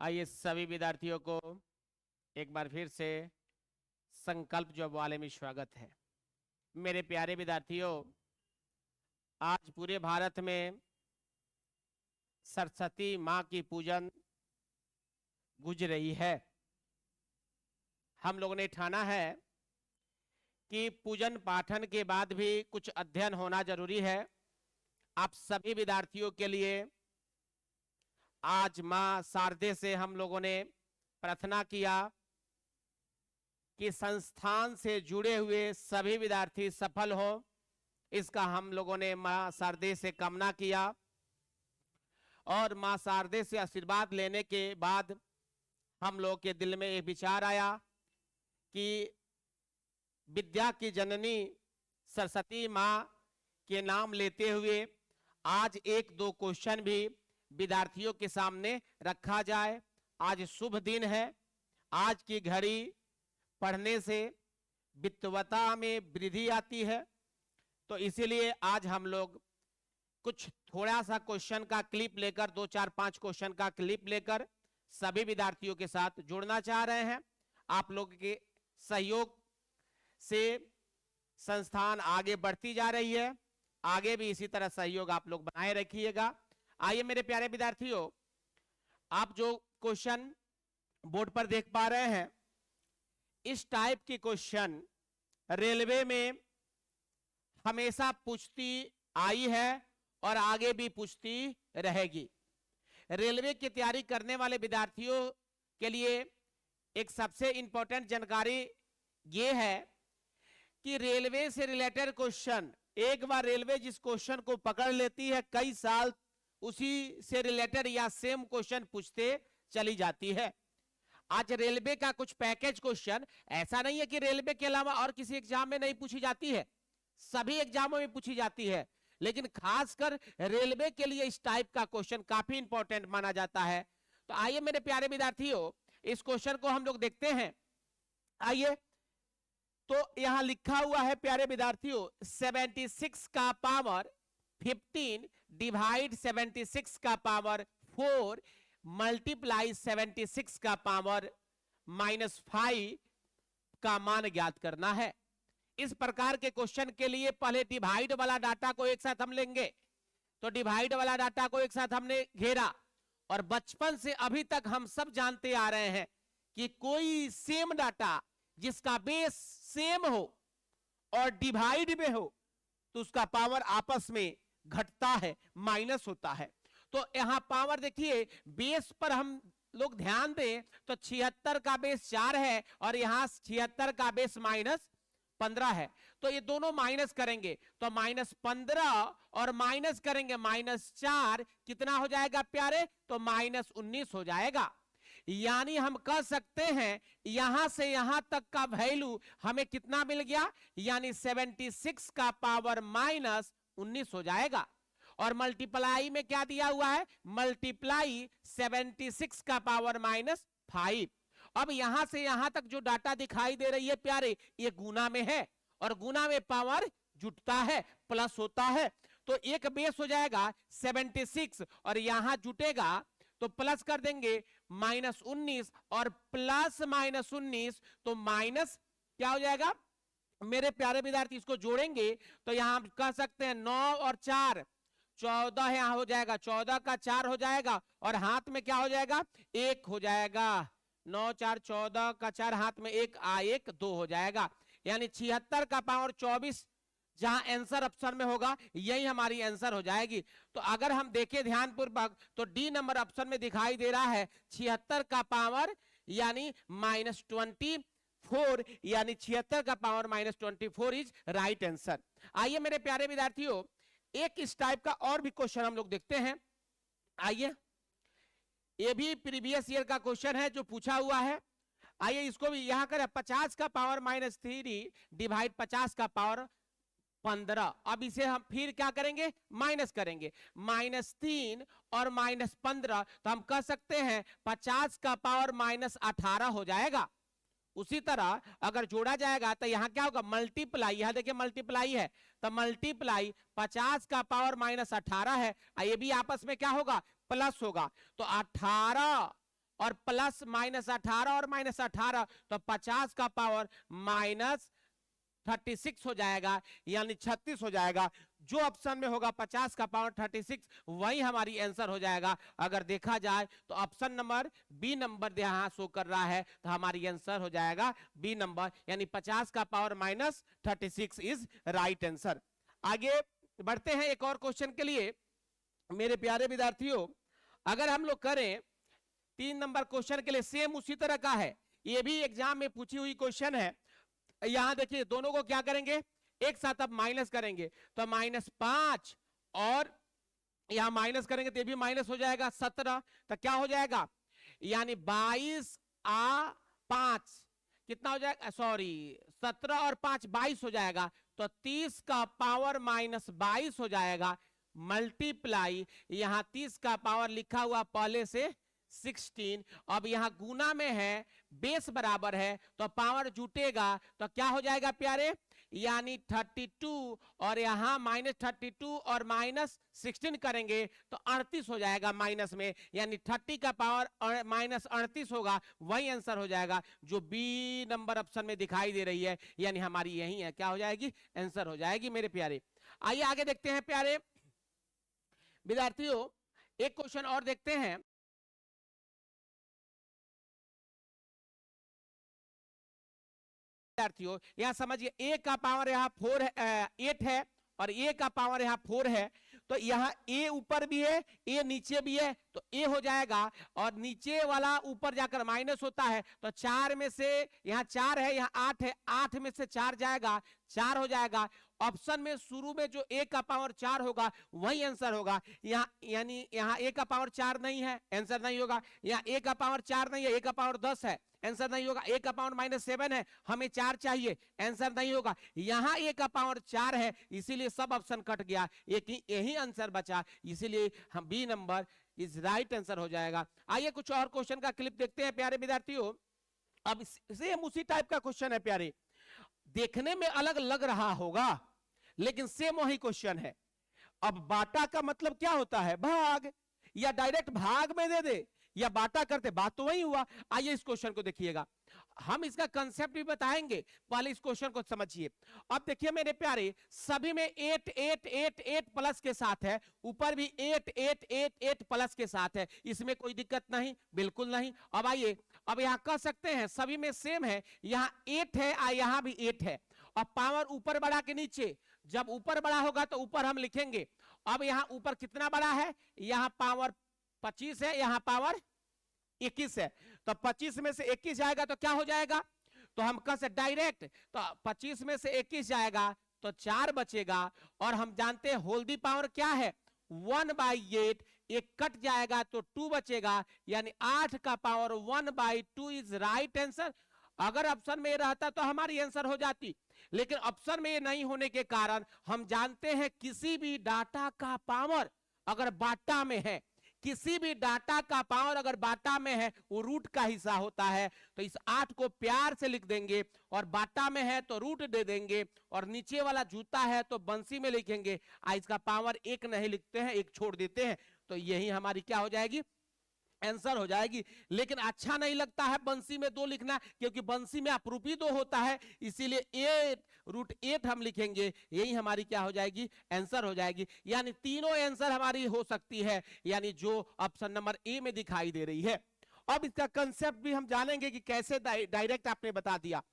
आइए सभी विद्यार्थियों को एक बार फिर से संकल्प जॉब वाले में स्वागत है। मेरे प्यारे विद्यार्थियों, आज पूरे भारत में सरस्वती माँ की पूजन गुज रही है। हम लोगों ने ठाना है कि पूजन पाठन के बाद भी कुछ अध्ययन होना जरूरी है। आप सभी विद्यार्थियों के लिए आज मां शारदे से हम लोगों ने प्रार्थना किया कि संस्थान से जुड़े हुए सभी विद्यार्थी सफल हो। इसका हम लोगों ने मां शारदे से कामना किया और मां शारदे से आशीर्वाद लेने के बाद हम लोग के दिल में एक विचार आया कि विद्या की जननी सरस्वती मां के नाम लेते हुए आज एक दो क्वेश्चन भी विद्यार्थियों के सामने रखा जाए। आज शुभ दिन है। आज की घड़ी पढ़ने से वित्तवता में वृद्धि आती है, तो इसीलिए आज हम लोग कुछ थोड़ा सा क्वेश्चन का क्लिप लेकर, 2 4 5 क्वेश्चन का क्लिप लेकर सभी विद्यार्थियों के साथ जुड़ना चाह रहे हैं। आप लोग के सहयोग से संस्थान आगे बढ़ती जा रही है। आगे भी इसी तरह सहयोग आप लोग बनाए रखिएगा। आइए मेरे प्यारे विद्यार्थियों, आप जो क्वेश्चन बोर्ड पर देख पा रहे हैं, इस टाइप की क्वेश्चन रेलवे में हमेशा पूछती आई है और आगे भी पूछती रहेगी। रेलवे की तैयारी करने वाले विद्यार्थियों के लिए एक सबसे इंपॉर्टेंट जानकारी ये है कि रेलवे से रिलेटेड क्वेश्चन, एक बार रेलवे जिस क्वेश्चन को पकड़ लेती है, कई साल उसी से रिलेटेड या सेम क्वेश्चन पूछते चली जाती है। आज रेलवे का कुछ पैकेज क्वेश्चन, ऐसा नहीं है कि रेलवे के अलावा और किसी एग्जाम में नहीं पूछी जाती है, सभी एग्जामों में पूछी जाती है, लेकिन खासकर रेलवे के लिए इस टाइप का क्वेश्चन काफी इंपॉर्टेंट माना जाता है। तो आइए मेरे प्यारे विद्यार्थियों, इस क्वेश्चन को हम लोग देखते हैं। आइए, तो यहां लिखा हुआ है प्यारे विद्यार्थियों, 76 का पावर 15 डिवाइड 76 का पावर 4 मल्टीप्लाई 76 का पावर -5 का मान ज्ञात करना है। इस प्रकार के क्वेश्चन के लिए पहले डिवाइड वाला डाटा को एक साथ हम लेंगे। तो डिवाइड वाला डाटा को एक साथ हमने घेरा और बचपन से अभी तक हम सब जानते आ रहे हैं कि कोई सेम डाटा जिसका बेस सेम हो और डिवाइड में हो तो उसका पावर आपस में घटता है, माइनस होता है। तो यहां पावर देखिए, बेस पर हम लोग ध्यान दें तो 76 का बेस 4 है और यहां 76 का बेस -15 है। तो ये दोनों माइनस करेंगे तो -15 और माइनस करेंगे -4, कितना हो जाएगा प्यारे? तो -19 हो जाएगा। यानी हम कह सकते हैं यहां से यहां तक का वैल्यू हमें कितना मिल गया, यानी 76 का पावर -19 हो जाएगा। और मल्टीप्लाई में क्या दिया हुआ है? मल्टीप्लाई 76 का पावर -5। अब यहां से यहां तक जो डाटा दिखाई दे रही है प्यारे, ये गुना में है और गुना में पावर जुटता है, प्लस होता है। तो एक बेस हो जाएगा 76 और यहां जुटेगा तो प्लस कर देंगे -19 और प्लस -19 तो माइनस क्या हो जाएगा मेरे प्यारे विद्यार्थी? इसको जोड़ेंगे तो यहां हम कह सकते हैं 9 और 4 14 यहां हो जाएगा, 14 का 4 हो जाएगा और हाथ में क्या हो जाएगा? 1 हो जाएगा। 9 4 14 का 4 हाथ में 1 1 2 हो जाएगा। यानी 76 का पावर 24 जहां आंसर ऑप्शन में होगा यही हमारी आंसर हो जाएगी। तो अगर हम देखें ध्यानपूर्वक तो डी नंबर ऑप्शन में दिखाई दे रहा है 76 का पावर यानी -24, यानी 76 का पावर -24 इज राइट आंसर। आइए मेरे प्यारे विद्यार्थियों, एक इस टाइप का और भी क्वेश्चन हम लोग देखते हैं। आइए, ये भी प्रीवियस ईयर का क्वेश्चन है जो पूछा हुआ है। आइए इसको भी यहां करें, 50 का पावर -3 डिवाइड 50 का पावर 15। अब इसे हम फिर क्या करेंगे? माइनस करेंगे, -3 और -15, तो हम कह सकते हैं 50 का पावर -18 हो जाएगा। उसी तरह अगर जोड़ा जाएगा तो यहां क्या होगा? मल्टीप्लाई, यहां देखिए मल्टीप्लाई है तो मल्टीप्लाई 50 का पावर -18 है, ये भी आपस में क्या होगा? प्लस होगा। तो 18 और प्लस -18 और -18, तो 50 का पावर -36 हो जाएगा, यानी 36 हो जाएगा। जो ऑप्शन में होगा 50 का पावर 36, वही हमारी आंसर हो जाएगा। अगर देखा जाए तो ऑप्शन नंबर बी नंबर यहां शो कर रहा है, तो हमारी आंसर हो जाएगा बी नंबर, यानी 50 का पावर -36 इज राइट आंसर। आगे बढ़ते हैं एक और क्वेश्चन के लिए। मेरे प्यारे विद्यार्थियों, अगर हम लोग करें 3 नंबर क्वेश्चन के लिए, सेम उसी तरह का है, ये भी एग्जाम में पूछी हुई क्वेश्चन है। यहां देखिए, दोनों को क्या करेंगे, एक साथ अब माइनस करेंगे, तो -5 और यहां माइनस करेंगे तो ये भी माइनस हो जाएगा 17, तो क्या हो जाएगा, यानी 22 आ 5 कितना हो जाएगा, सॉरी 17 और 5 22 हो जाएगा, तो 30 का पावर -22 हो जाएगा, मल्टीप्लाई यहां 30 का पावर लिखा हुआ पहले से 16, अब यहां गुना में है, बेस बराबर है, तो पावर जुटेगा, तो क्या हो जाएगा प्यारे, यानी 32 और यहां -32 और -16 करेंगे तो 38 हो जाएगा माइनस में, यानी 30 का पावर -38 होगा, वही आंसर हो जाएगा जो बी नंबर ऑप्शन में दिखाई दे रही है, यानी हमारी यही है, क्या हो जाएगी, आंसर हो जाएगी मेरे प्यारे। आइए आगे देखते हैं प्यारे विद्यार्थियों, एक क्वेश्चन और देखते हैं। विद्यार्थियों यहां समझिए, ए का पावर यहाँ 8 है और ए का पावर यहाँ 4 है, तो यहाँ ए ऊपर भी है, ए नीचे भी है, तो ए हो जाएगा, और नीचे वाला ऊपर जाकर माइनस होता है, तो 4 में से यहाँ 4 है, यहाँ 8 है, 8 में से 4 जाएगा, 4 हो जाएगा। ऑप्शन में शुरू में जो ए का पावर 4 होगा वही आंसर होगा, यहाँ यानी यहाँ ए का पावर 4 नहीं है, आंसर नहीं होगा। यहाँ ए का पावर 4 नहीं है, ए का पावर 10 है, आंसर नहीं होगा। ए का पावर -7 है, हमें 4 चाहिए, आंसर नहीं होगा। यहाँ ए का पावर 4 है, इसीलिए सब ऑप्शन कट गया, एक ही यही आंसर बचा, इसीलिए हम B number is right answer हो जाएगा। आइए कुछ और क्वेश्चन का क्लिप देखते हैं प्यारे विद्यार्थियों। अब सेम उसी टाइप का क्वेश्चन है प्यारे, देखने में अलग लग रहा होगा लेकिन सेम वही क्वेश्चन है। अब बाटा का मतलब क्या होता है, भाग, या डायरेक्ट भाग में दे दे या बाटा करते, बात तो वही हुआ। आइए इस क्वेश्चन को देखिएगा, हम इसका कंसेप्ट भी बताएंगे, पहले इस क्वेश्चन को समझिए। अब देखिए मेरे प्यारे, सभी में 8 8 8 8 प्लस के साथ है, ऊपर भी 8 8 8 8 प्लस के साथ है, इसमें कोई दिक्कत नहीं, बिल्कुल नहीं। अब आइए, अब यहां कह सकते हैं सभी में सेम है, यहां 8 है और यहां भी 8 है, और पावर ऊपर बढ़ा के नीचे, जब ऊपर बड़ा होगा तो ऊपर हम लिखेंगे। अब यहां ऊपर कितना बड़ा है, यहां पावर 25 है, यहां पावर 21 है, तो 25 में से 21 जाएगा तो क्या हो जाएगा, तो हम कह से डायरेक्ट, तो 25 में से 21 जाएगा तो 4 बचेगा, और हम जानते हैं होल दी पावर क्या है 1/8, एक कट जाएगा तो 2 बचेगा, यानी 8 का पावर 1/2 इज राइट आंसर। अगर ऑप्शन में ये रहता तो हमारी आंसर हो जाती, लेकिन ऑप्शन में ये नहीं होने के कारण हम जानते हैं किसी भी डाटा का पावर अगर बाटा में है, किसी भी डाटा का पावर अगर बाटा में है वो रूट का हिस्सा होता है, तो इस 8 को प्यार से लिख देंगे, और बाटा में है तो रूट दे देंगे, और नीचे वाला जूता है तो बंसी में लिखेंगे, इसका पावर 1 नहीं लिखते हैं, 1 छोड़ देते हैं, तो यही हमारी क्या हो जाएगी, आंसर हो जाएगी। लेकिन अच्छा नहीं लगता है बंसी में 2 लिखना, क्योंकि बंसी में अपरूपी 2 होता है, इसीलिए 8 हम लिखेंगे, यही हमारी क्या हो जाएगी, आंसर हो जाएगी। यानी तीनों आंसर हमारी हो सकती है, यानी जो ऑप्शन नंबर ए में दिखाई दे रही है। अब इसका कंसेप्ट भी हम जानेंगे कि कैसे, डायरेक्ट आपने बता दिया।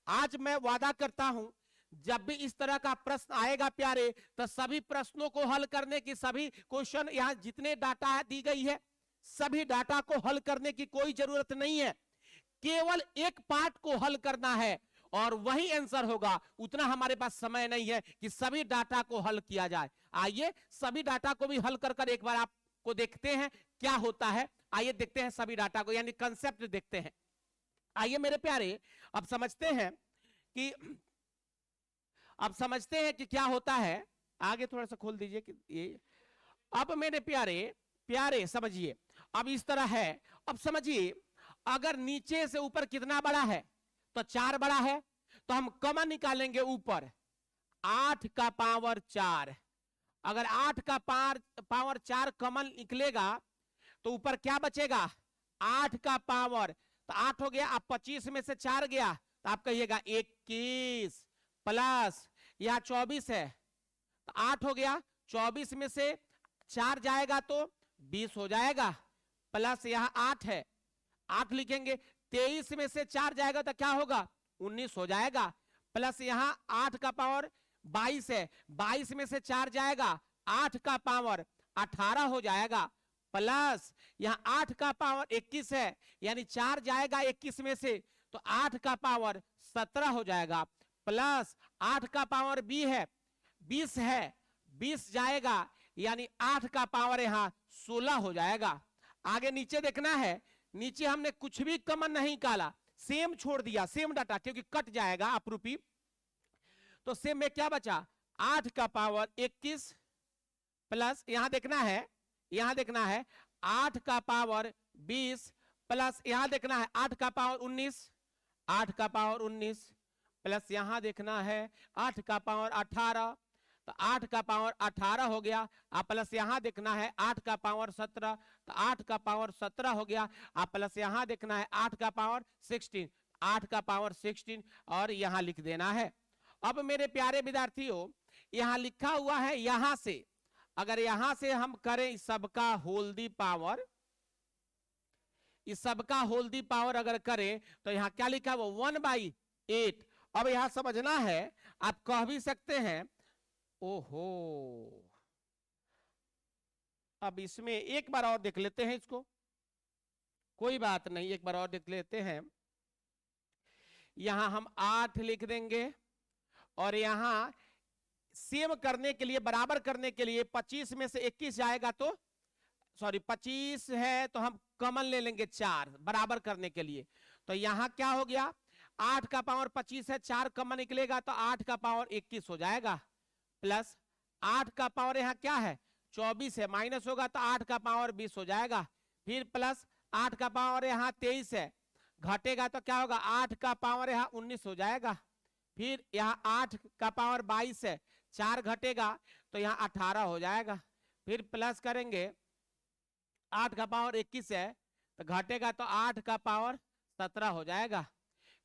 आज मैं वादा करता हूं जब भी इस तरह का प्रश्न आएगा प्यारे, तो सभी प्रश्नों को हल करने की, सभी क्वेश्चन यहां जितने डाटा दी गई है सभी डाटा को हल करने की कोई जरूरत नहीं है, केवल एक पार्ट को हल करना है और वही आंसर होगा। उतना हमारे पास समय नहीं है कि सभी डाटा को हल किया जाए। आइए सभी डाटा को भी हल कर एक बार आपको देखते हैं क्या होता है। आइए देखते हैं सभी डाटा को, यानी कंसेप्ट देखते हैं। आइए मेरे प्यारे, अब समझते हैं कि क्या होता है। आगे थोड़ा सा खोल दीजिए कि ये, अब मेरे प्यारे समझिए, अब इस तरह है। अब समझिए, अगर नीचे से ऊपर कितना बड़ा है, तो 4 बड़ा है, तो हम कॉमन निकालेंगे ऊपर, 8 का पावर 4। अगर 8 का पावर 4 कॉमन निकलेगा तो ऊपर क्या बचेगा, 8 का पावर, तो 8 हो गया, अब 25 में से 4 गया तो आप कहिएगा 21 प्लस यहां 24 है तो 8 हो गया, 24 में से 4 जाएगा तो 20 हो जाएगा, प्लस यहां 8 है, 8 लिखेंगे, 23 में से 4 जाएगा तो क्या होगा 19 हो जाएगा, प्लस यहां 8 का पावर 22 है, 22 में से 4 जाएगा 8 का पावर 18 हो जाएगा, प्लस यहां 8 का पावर 21 है, यानी 4 जाएगा 21 में से तो 8 का पावर 17 हो जाएगा, प्लस 8 का पावर 20 है, 20 जाएगा यानी 8 का पावर यहां 16 हो जाएगा। आगे नीचे देखना है, नीचे हमने कुछ भी कॉमन नहीं निकाला, सेम छोड़ दिया, सेम डाटा, क्योंकि कट जाएगा अपरूपी, तो सेम में क्या बचा 8 का पावर 21 प्लस यहां देखना है, यहां देखना है 8 का पावर 20 प्लस यहां देखना है 8 का पावर 19, 8 का पावर 19 प्लस यहां देखना है 8 का पावर 18, तो 8 का पावर 18 हो गया, आप प्लस यहां देखना है 8 का पावर 17, तो 8 का पावर 17 हो गया, आप प्लस यहां देखना है 8 का पावर 16, 8 का पावर 16 और यहां लिख देना है। अब मेरे प्यारे विद्यार्थियों यहां लिखा हुआ है, यहां से अगर यहां से हम करें इस सबका होल दी पावर, इस सबका होल दी पावर अगर करें तो यहां क्या लिखा है वो 1/8। अब यहां समझना है, आप कह भी सकते हैं ओहो, अब इसमें एक बार और देख लेते हैं इसको, कोई बात नहीं, एक बार और देख लेते हैं। यहां हम 8 लिख देंगे और यहां सेम करने के लिए, बराबर करने के लिए 25 में से 21 जाएगा तो सॉरी 25 है तो हम कॉमन ले लेंगे 4 बराबर करने के लिए, तो यहां क्या हो गया 8 का पावर 25 है, 4 कॉमन निकलेगा तो 8 का पावर 21 हो जाएगा, प्लस 8 का पावर यहां क्या है 24 है, माइनस होगा तो 8 का पावर 20 हो जाएगा, फिर प्लस 8 का पावर यहां 23 है, घटेगा तो क्या होगा 8 का पावर यहां 19 हो जाएगा, फिर यहां 8 का पावर 22 है, 4 घटेगा तो यहां 18 हो जाएगा, फिर प्लस करेंगे 8 का पावर 21 है तो घटेगा तो 8 का पावर 17 हो जाएगा,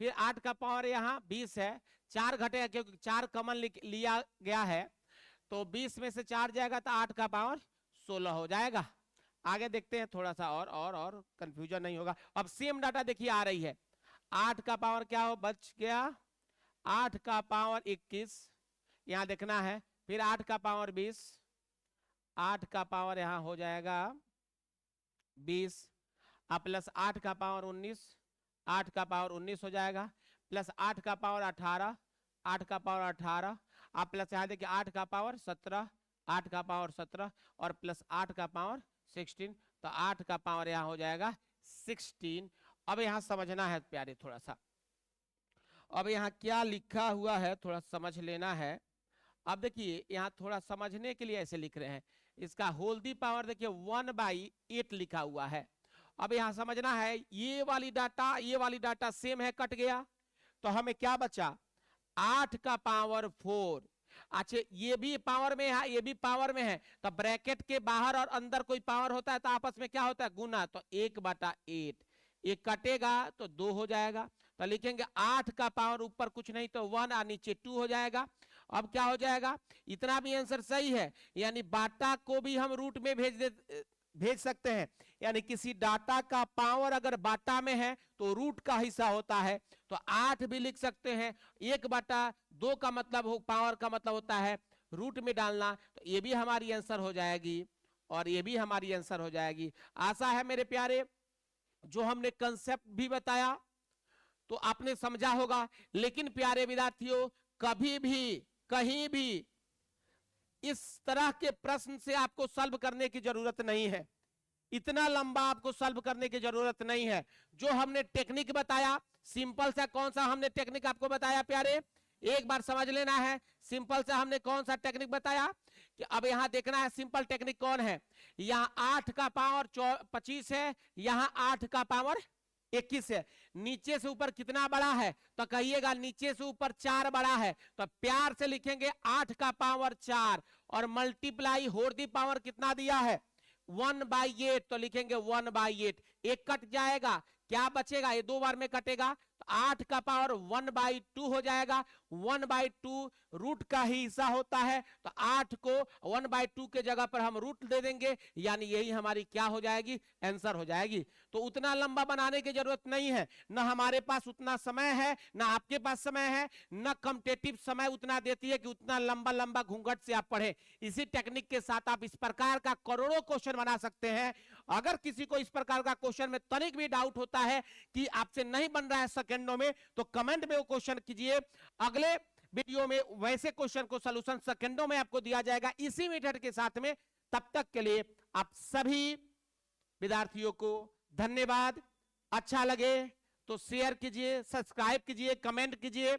फिर 8 का पावर यहाँ 20 है, 4 घटेगा क्योंकि 4 कॉमन लिया गया है, तो 20 में से 4 जाएगा तो 8 का पावर 16 हो जाएगा। आगे देखते हैं थोड़ा सा और कंफ्यूजन नहीं होगा। अब सेम डाटा देखिए आ रही है, 8 का पावर क्या हो बच गया 8 का पावर 21 यहां देखना है, फिर 8 का पावर 20, 8 का पावर यहां हो जाएगा 20 प्लस 8 का पावर 19, 8 का पावर 19 हो जाएगा, प्लस 8 का पावर 18, 8 का पावर 18, आप प्लस यहां देखिए 8 का पावर 17, 8 का पावर 17 और प्लस 8 का पावर 16, तो 8 का पावर यहां हो जाएगा 16। अब यहां समझना है प्यारे थोड़ा सा, अब यहाँ क्या लिखा हुआ है थोड़ा समझ लेना है। अब देखिए यहाँ थोड़ा समझने के लिए ऐसे लिख रहे हैं, इसका होल दी पावर देखिए 1/8 लिखा हुआ है। अब यहाँ समझना है ये वाली डाटा सेम है, कट गया तो हमें क्या बचा 8 का पावर 4, अच्छा ये भी पावर में है ये भी पावर में है, तो ब्रैकेट के बाहर और अंदर कोई पावर होता है तो आपस में क्या होता है गुना, तो 1/8, एक कटेगा तो 2 हो जाएगा, तो लिखेंगे 8 का पावर ऊपर कुछ नहीं तो 1 और नीचे 2 हो जाएगा। अब क्या हो जाएगा, इतना भी आंसर सही है, यानी बाटा को भी हम रूट में भेज सकते हैं, यानी किसी डाटा का पावर अगर बाटा में है तो रूट का हिस्सा होता है, तो 8 भी लिख सकते हैं, 1/2 का मतलब हो पावर का मतलब होता है रूट में डालना, तो ये भी हमारी आंसर हो जाएगी और ये भी हमारी आंसर हो जाएगी। आशा है मेरे प्यारे जो हमने कंसेप्ट भी बताया तो आपने समझा होगा, लेकिन प्यारे विद्यार्थियों कभी भी कहीं भी इस तरह के प्रश्न से आपको सॉल्व करने की जरूरत नहीं है, इतना लंबा आपको सॉल्व करने की जरूरत नहीं है। जो हमने टेक्निक बताया सिंपल सा, कौन सा हमने टेक्निक आपको बताया प्यारे, एक बार समझ लेना है, सिंपल सा हमने कौन सा टेक्निक बताया कि अब यहां देखना है सिंपल टेक्निक कौन है, यहां 8 का पावर 25 है, यहां 8 का पावर 21 है, नीचे से ऊपर कितना बड़ा है तो कहिएगा नीचे से ऊपर 4 बड़ा है, तो प्यार से लिखेंगे 8 का पावर 4 और मल्टीप्लाई होल दी पावर कितना दिया है 1/8, तो लिखेंगे 1/8, एक कट जाएगा, क्या बचेगा, ये 2 बार में कटेगा, तो 8 का पावर 1/2 हो जाएगा। 1/2 रूट का ही हिस्सा होता है, तो 8 को 1/2 के जगह पर हम रूट दे देंगे, यानी यही हमारी क्या हो जाएगी, आंसर हो जाएगी। तो उतना लंबा बनाने की जरूरत नहीं है, ना हमारे पास उतना समय है, ना आपके पास समय है, ना कॉम्पिटिटिव समय उतना देती है कि उतना लंबा लंबा घूंघट से आप पढ़े। इसी टेक्निक के साथ आप इस प्रकार का करोड़ों क्वेश्चन बना सकते हैं। अगर किसी को इस प्रकार का क्वेश्चन में तनिक भी डाउट होता है कि आपसे नहीं बन रहा है सेकंडों में, तो कमेंट में वो क्वेश्चन कीजिए, अगले वीडियो में वैसे क्वेश्चन को सॉल्यूशन सेकंडों में आपको दिया जाएगा इसी मेथड के साथ में। तब तक के लिए आप सभी विद्यार्थियों को धन्यवाद। अच्छा लगे तो शेयर कीजिए, सब्सक्राइब कीजिए, कमेंट कीजिए।